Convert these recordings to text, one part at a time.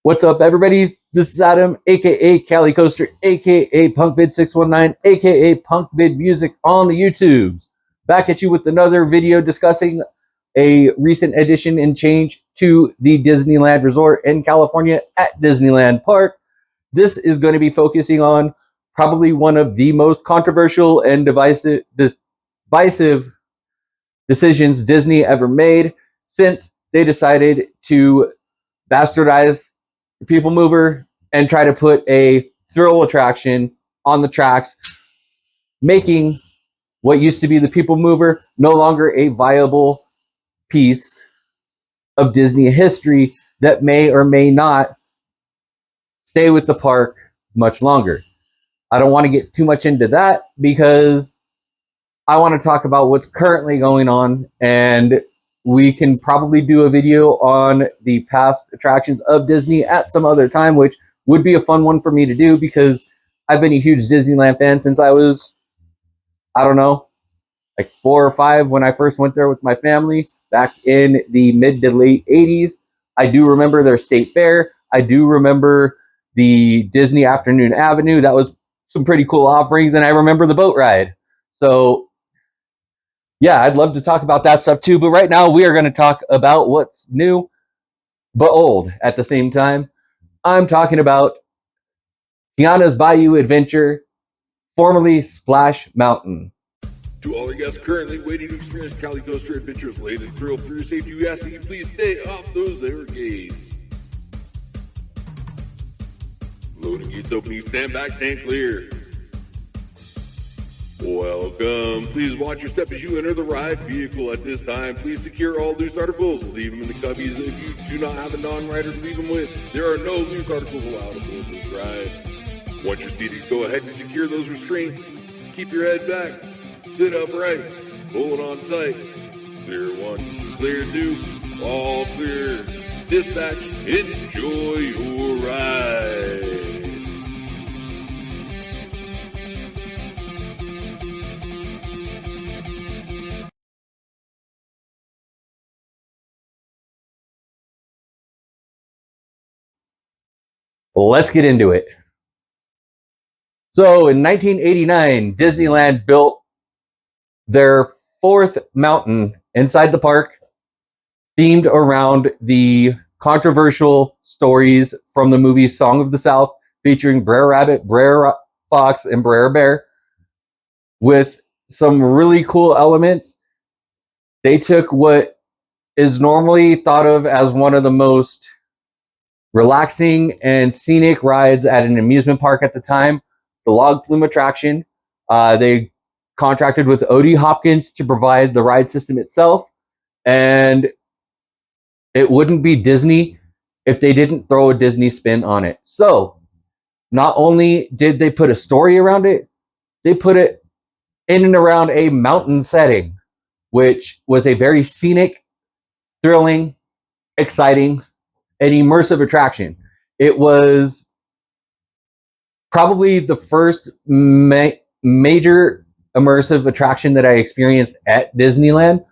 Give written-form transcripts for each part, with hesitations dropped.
What's up, everybody? This is Adam, aka Cali Coaster, aka PunkVid619, aka PunkVid Music on the YouTubes. Back at you with another video discussing a recent addition and change to the Disneyland Resort in California at Disneyland Park. This is going to be focusing on probably one of the most controversial and divisive decisions Disney ever made since they decided to bastardize the People Mover and try to put a thrill attraction on the tracks, making what used to be the People Mover no longer a viable piece of Disney history that may or may not stay with the park much longer. I don't want to get too much into that because I want to talk about what's currently going on, and we can probably do a video on the past attractions of Disney at some other time, which would be a fun one for me to do because I've been a huge Disneyland fan since I was, I don't know, like 4 or 5 when I first went there with my family back in the mid to late 80s. I do remember their state fair. I do remember the Disney Afternoon Avenue. That was some pretty cool offerings, and I remember the boat ride. So yeah, I'd love to talk about that stuff too, but right now we are going to talk about what's new but old at the same time. I'm talking about Tiana's Bayou Adventure, formerly Splash Mountain. To all our guests currently waiting to experience Cali Coaster Adventure's latest thrill, for your safety, we ask that you please stay off those air gates. Loading gates opening, stand back, stand clear. Welcome. Please watch your step as you enter the ride vehicle at this time. Please secure all loose articles. Leave them in the cubbies if you do not have a non-rider to leave them with. There are no loose articles allowed aboard this ride. Once you're seated, go ahead and secure those restraints. Keep your head back. Sit upright. Hold on tight. Clear 1, clear 2, all clear. Dispatch, enjoy your ride. Let's get into it. So in 1989, Disneyland built their 4th mountain inside the park, themed around the controversial stories from the movie Song of the South, featuring Brer Rabbit, Brer Fox, and Brer Bear, with some really cool elements. They took what is normally thought of as one of the most relaxing and scenic rides at an amusement park at the time, the log flume attraction. They contracted with O.D. Hopkins to provide the ride system itself, and it wouldn't be Disney if they didn't throw a Disney spin on it. So not only did they put a story around it, they put it in and around a mountain setting, which was a very scenic, thrilling, exciting, an immersive attraction. It was probably the first major immersive attraction that I experienced at Disneyland.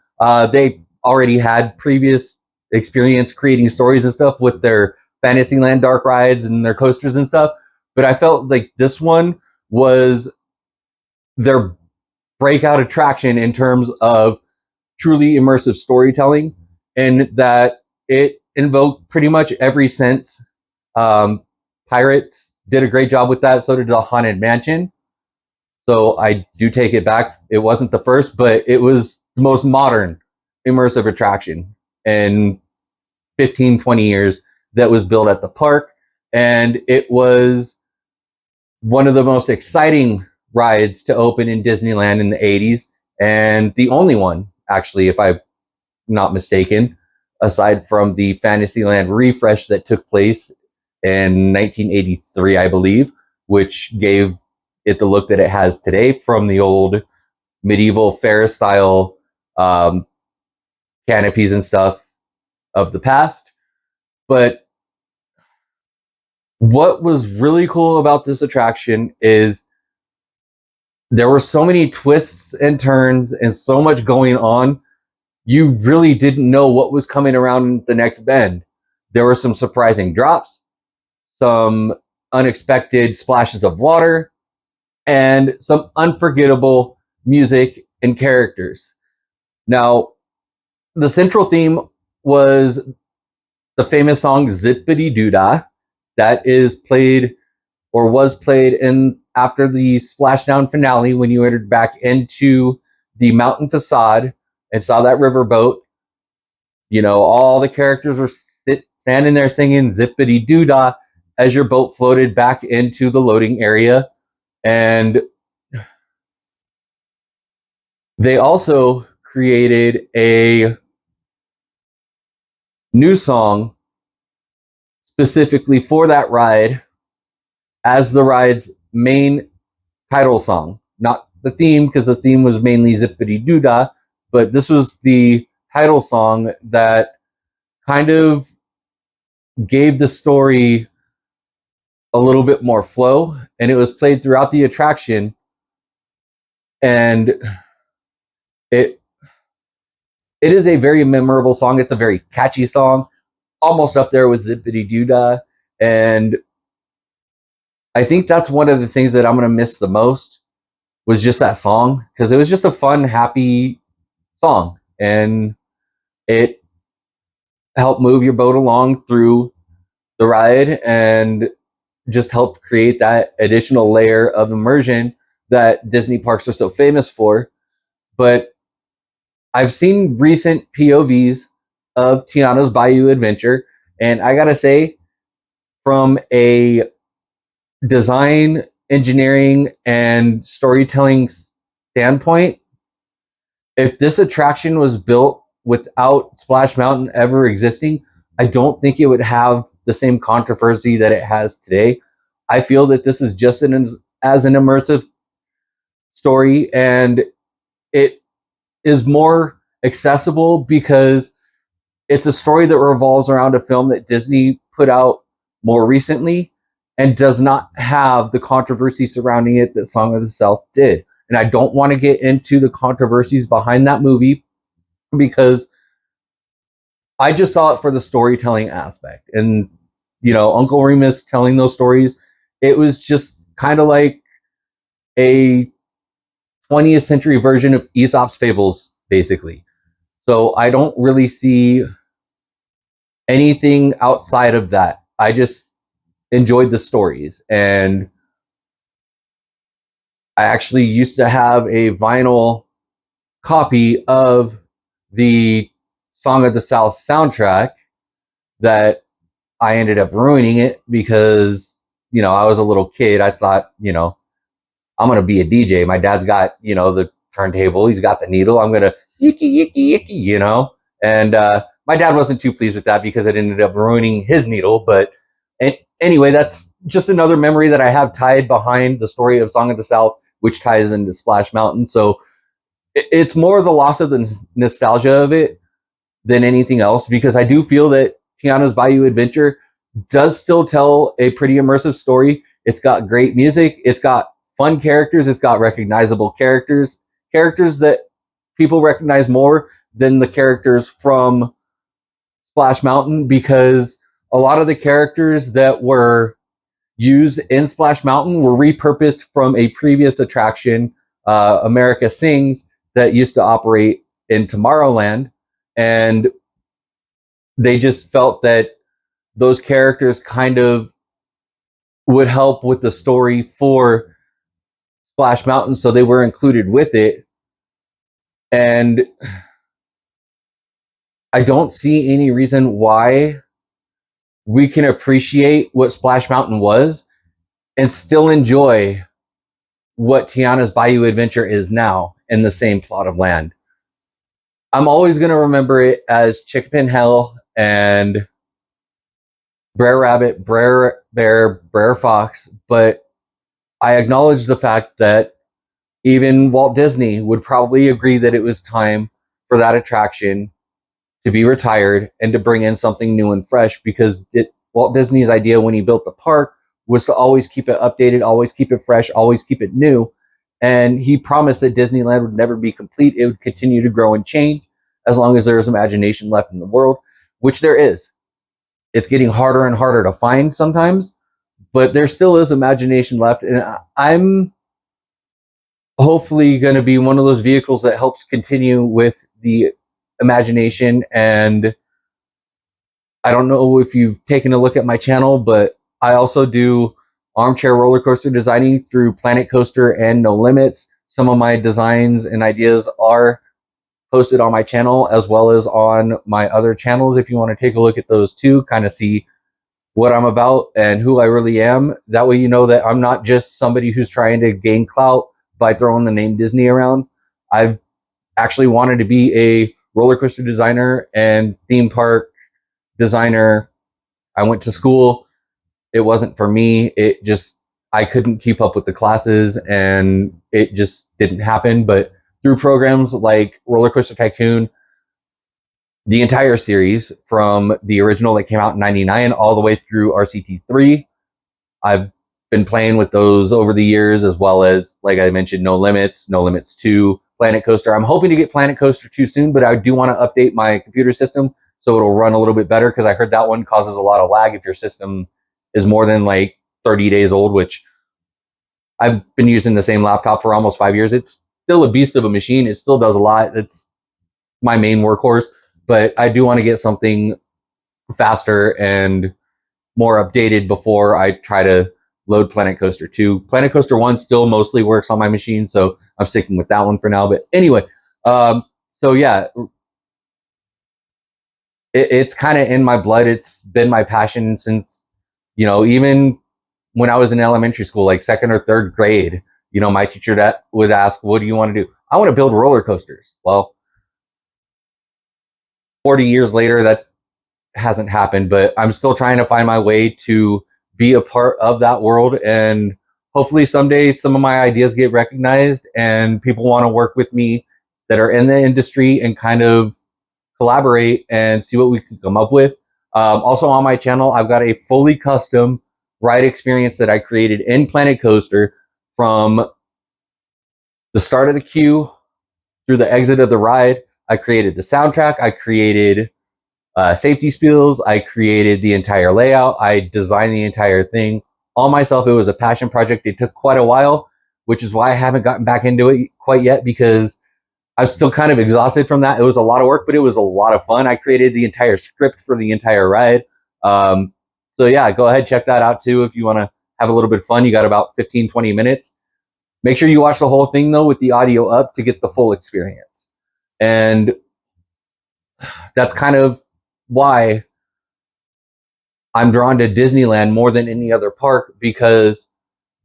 They already had previous experience creating stories and stuff with their Fantasyland dark rides and their coasters and stuff, but I felt like this one was their breakout attraction in terms of truly immersive storytelling, and that it invoked pretty much every sense. Pirates did a great job with that. So did the Haunted Mansion. So I do take it back. It wasn't the first, but it was the most modern immersive attraction in 15, 20 years that was built at the park. And it was one of the most exciting rides to open in Disneyland in the 80s. And the only one, actually, if I'm not mistaken, aside from the Fantasyland refresh that took place in 1983, I believe, which gave it the look that it has today from the old medieval fair style canopies and stuff of the past. But what was really cool about this attraction is there were so many twists and turns and so much going on. You really didn't know what was coming around the next bend. There were some surprising drops. some unexpected splashes of water, and some unforgettable music and characters. Now, the central theme was the famous song Zippity Doodah that is played or was played in after the splashdown finale when you entered back into the mountain facade and saw that riverboat. You know, all the characters were standing there singing Zippity Doodah as your boat floated back into the loading area. And they also created a new song specifically for that ride as the ride's main title song. Not the theme, because the theme was mainly Zippity Doodah, but this was the title song that kind of gave the story a little bit more flow, and it was played throughout the attraction. And it it is a very memorable song. It's a very catchy song, almost up there with Zippity Doodah. And I think that's one of the things that I'm going to miss the most was just that song, because it was just a fun, happy song, and it helped move your boat along through the ride and just helped create that additional layer of immersion that Disney parks are so famous for. But I've seen recent POVs of Tiana's Bayou Adventure, and I gotta say, from a design, engineering, and storytelling standpoint, if this attraction was built without Splash Mountain ever existing, I don't think it would have the same controversy that it has today. I feel that this is just as an immersive story, and it is more accessible because it's a story that revolves around a film that Disney put out more recently and does not have the controversy surrounding it that Song of the South did. And I don't want to get into the controversies behind that movie because I just saw it for the storytelling aspect. And, you know, Uncle Remus telling those stories, it was just kind of like a 20th century version of Aesop's Fables, basically. So I don't really see anything outside of that. I just enjoyed the stories. And I actually used to have a vinyl copy of the Song of the South soundtrack that I ended up ruining it because, you know, I was a little kid. I thought, you know, I'm going to be a DJ. My dad's got, you know, the turntable. He's got the needle. I'm going to yicky, yicky, yicky, you know. And my dad wasn't too pleased with that because it ended up ruining his needle. But anyway, that's just another memory that I have tied behind the story of Song of the South, which ties into Splash Mountain. So it's more the loss of the nostalgia of it than anything else, because I do feel that Tiana's Bayou Adventure does still tell a pretty immersive story. It's got great music. It's got fun characters. It's got recognizable characters, characters that people recognize more than the characters from Splash Mountain, because a lot of the characters that were used in Splash Mountain were repurposed from a previous attraction, America Sings, that used to operate in Tomorrowland. And they just felt that those characters kind of would help with the story for Splash Mountain, so they were included with it. And I don't see any reason why we can appreciate what Splash Mountain was and still enjoy what Tiana's Bayou Adventure is now in the same plot of land. I'm always going to remember it as Chickpin Hell and Brer Rabbit, Brer Bear, Brer Fox, but I acknowledge the fact that even Walt Disney would probably agree that it was time for that attraction to be retired and to bring in something new and fresh, because Walt Disney's idea when he built the park was to always keep it updated, always keep it fresh, always keep it new. And he promised that Disneyland would never be complete. It would continue to grow and change as long as there was imagination left in the world, which there is. It's getting harder and harder to find sometimes, but there still is imagination left, and I'm hopefully going to be one of those vehicles that helps continue with the imagination. And I don't know if you've taken a look at my channel, but I also do armchair roller coaster designing through Planet Coaster and No Limits. Some of my designs and ideas are posted on my channel as well as on my other channels. If you want to take a look at those too, kind of see what I'm about and who I really am. That way you know that I'm not just somebody who's trying to gain clout by throwing the name Disney around. I've actually wanted to be a roller coaster designer and theme park designer. I went to school. It wasn't for me. I couldn't keep up with the classes and it just didn't happen. But through programs like Roller Coaster Tycoon, the entire series from the original that came out in 99 all the way through RCT3, I've been playing with those over the years, as well as, like I mentioned, No Limits, No Limits 2, Planet Coaster. I'm hoping to get Planet Coaster 2 soon, but I do want to update my computer system so it'll run a little bit better, because I heard that one causes a lot of lag if your system is more than like 30 days old, which I've been using the same laptop for almost 5 years. It's still a beast of a machine. It still does a lot. It's my main workhorse, but I do want to get something faster and more updated before I try to load Planet Coaster 2. Planet Coaster 1 still mostly works on my machine, so I'm sticking with that one for now. But anyway, so yeah, it's kind of in my blood. It's been my passion since, even when I was in elementary school, like second or third grade. My teacher that would ask, "What do you want to do?" "I want to build roller coasters." Well, 40 years later, that hasn't happened, but I'm still trying to find my way to be a part of that world. And hopefully someday some of my ideas get recognized and people want to work with me that are in the industry and kind of collaborate and see what we can come up with. Also on my channel, I've got a fully custom ride experience that I created in Planet Coaster, from the start of the queue through the exit of the ride. I created the soundtrack. I created safety spills. I created the entire layout. I designed the entire thing all myself. It was a passion project. It took quite a while, which is why I haven't gotten back into it quite yet, because I'm still kind of exhausted from that. It was a lot of work, but it was a lot of fun. I created the entire script for the entire ride. So yeah, go ahead, check that out too if you want to have a little bit of fun. You got about 15, 20 minutes. Make sure you watch the whole thing though with the audio up to get the full experience. And that's kind of why I'm drawn to Disneyland more than any other park, because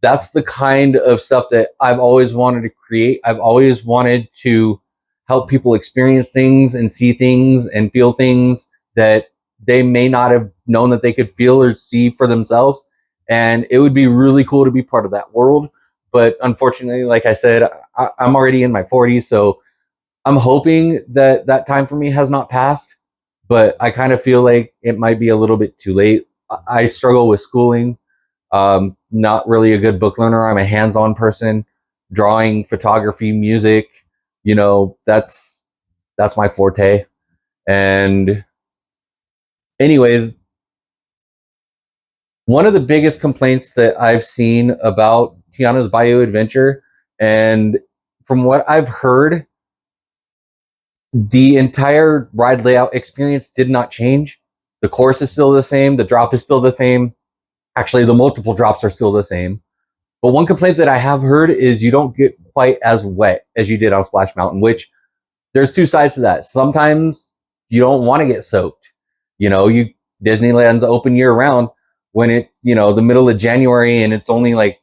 that's the kind of stuff that I've always wanted to create. I've always wanted to help people experience things and see things and feel things that they may not have known that they could feel or see for themselves. And it would be really cool to be part of that world. But unfortunately, like I said, I'm already in my 40s, so I'm hoping that that time for me has not passed, but I kind of feel like it might be a little bit too late. I struggle with schooling. Not really a good book learner. I'm a hands-on person. Drawing, photography, music, that's my forte. And anyway, one of the biggest complaints that I've seen about Tiana's Bayou Adventure, and from what I've heard, the entire ride layout experience did not change. The course is still the same. The drop is still the same. Actually, the multiple drops are still the same. But one complaint that I have heard is you don't get quite as wet as you did on Splash Mountain, which there's two sides to that. Sometimes you don't want to get soaked. Disneyland's open year round. When it's, the middle of January and it's only like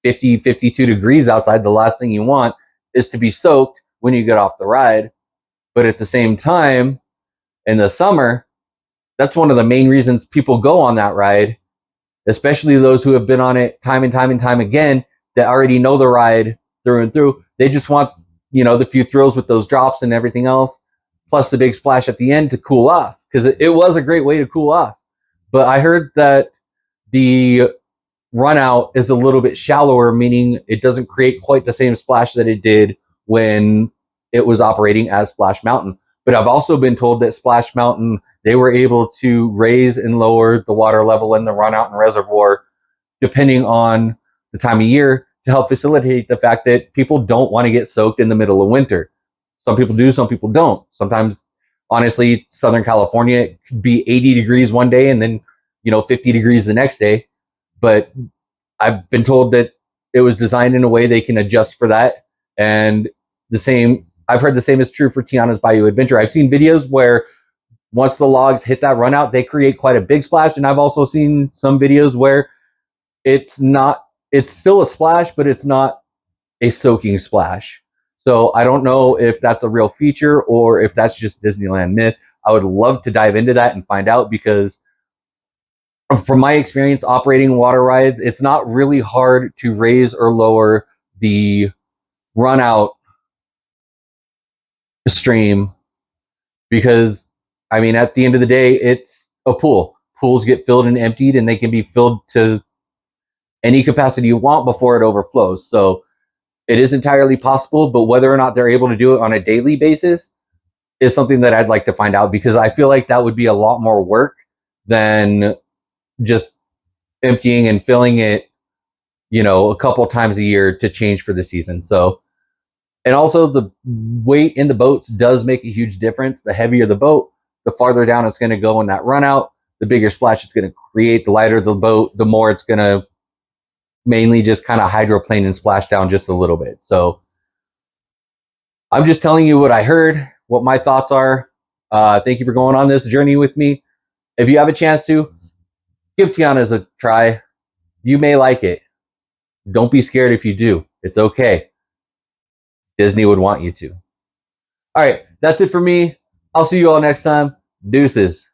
50, 52 degrees outside, the last thing you want is to be soaked when you get off the ride. But at the same time, in the summer, that's one of the main reasons people go on that ride, especially those who have been on it time and time and time again, that already know the ride through and through. They just want, the few thrills with those drops and everything else, plus the big splash at the end to cool off, because it was a great way to cool off. But I heard that the run out is a little bit shallower, meaning it doesn't create quite the same splash that it did when it was operating as Splash Mountain. But I've also been told that Splash Mountain, they were able to raise and lower the water level in the run out and reservoir depending on the time of year, to help facilitate the fact that people don't want to get soaked in the middle of winter. Some people do, some people don't. Sometimes, honestly, Southern California could be 80 degrees one day and then, 50 degrees the next day. But I've been told that it was designed in a way they can adjust for that. And I've heard the same is true for Tiana's Bayou Adventure. I've seen videos where once the logs hit that run out, they create quite a big splash. And I've also seen some videos where it's still a splash, but it's not a soaking splash. So I don't know if that's a real feature or if that's just Disneyland myth. I would love to dive into that and find out, because from my experience operating water rides, it's not really hard to raise or lower the run out stream, because at the end of the day, it's a pool. Pools get filled and emptied, and they can be filled to any capacity you want before it overflows. So it is entirely possible, but whether or not they're able to do it on a daily basis is something that I'd like to find out, because I feel like that would be a lot more work than just emptying and filling it, a couple times a year to change for the season. So, and also the weight in the boats does make a huge difference. The heavier the boat, the farther down it's going to go in that run out, the bigger splash it's going to create. The lighter the boat, the more it's going to mainly just kind of hydroplane and splash down just a little bit. So I'm just telling you what I heard, what my thoughts are. Thank you for going on this journey with me. If you have a chance to, give Tiana's a try. You may like it. Don't be scared if you do. It's okay. Disney would want you to. All right, that's it for me. I'll see you all next time. Deuces.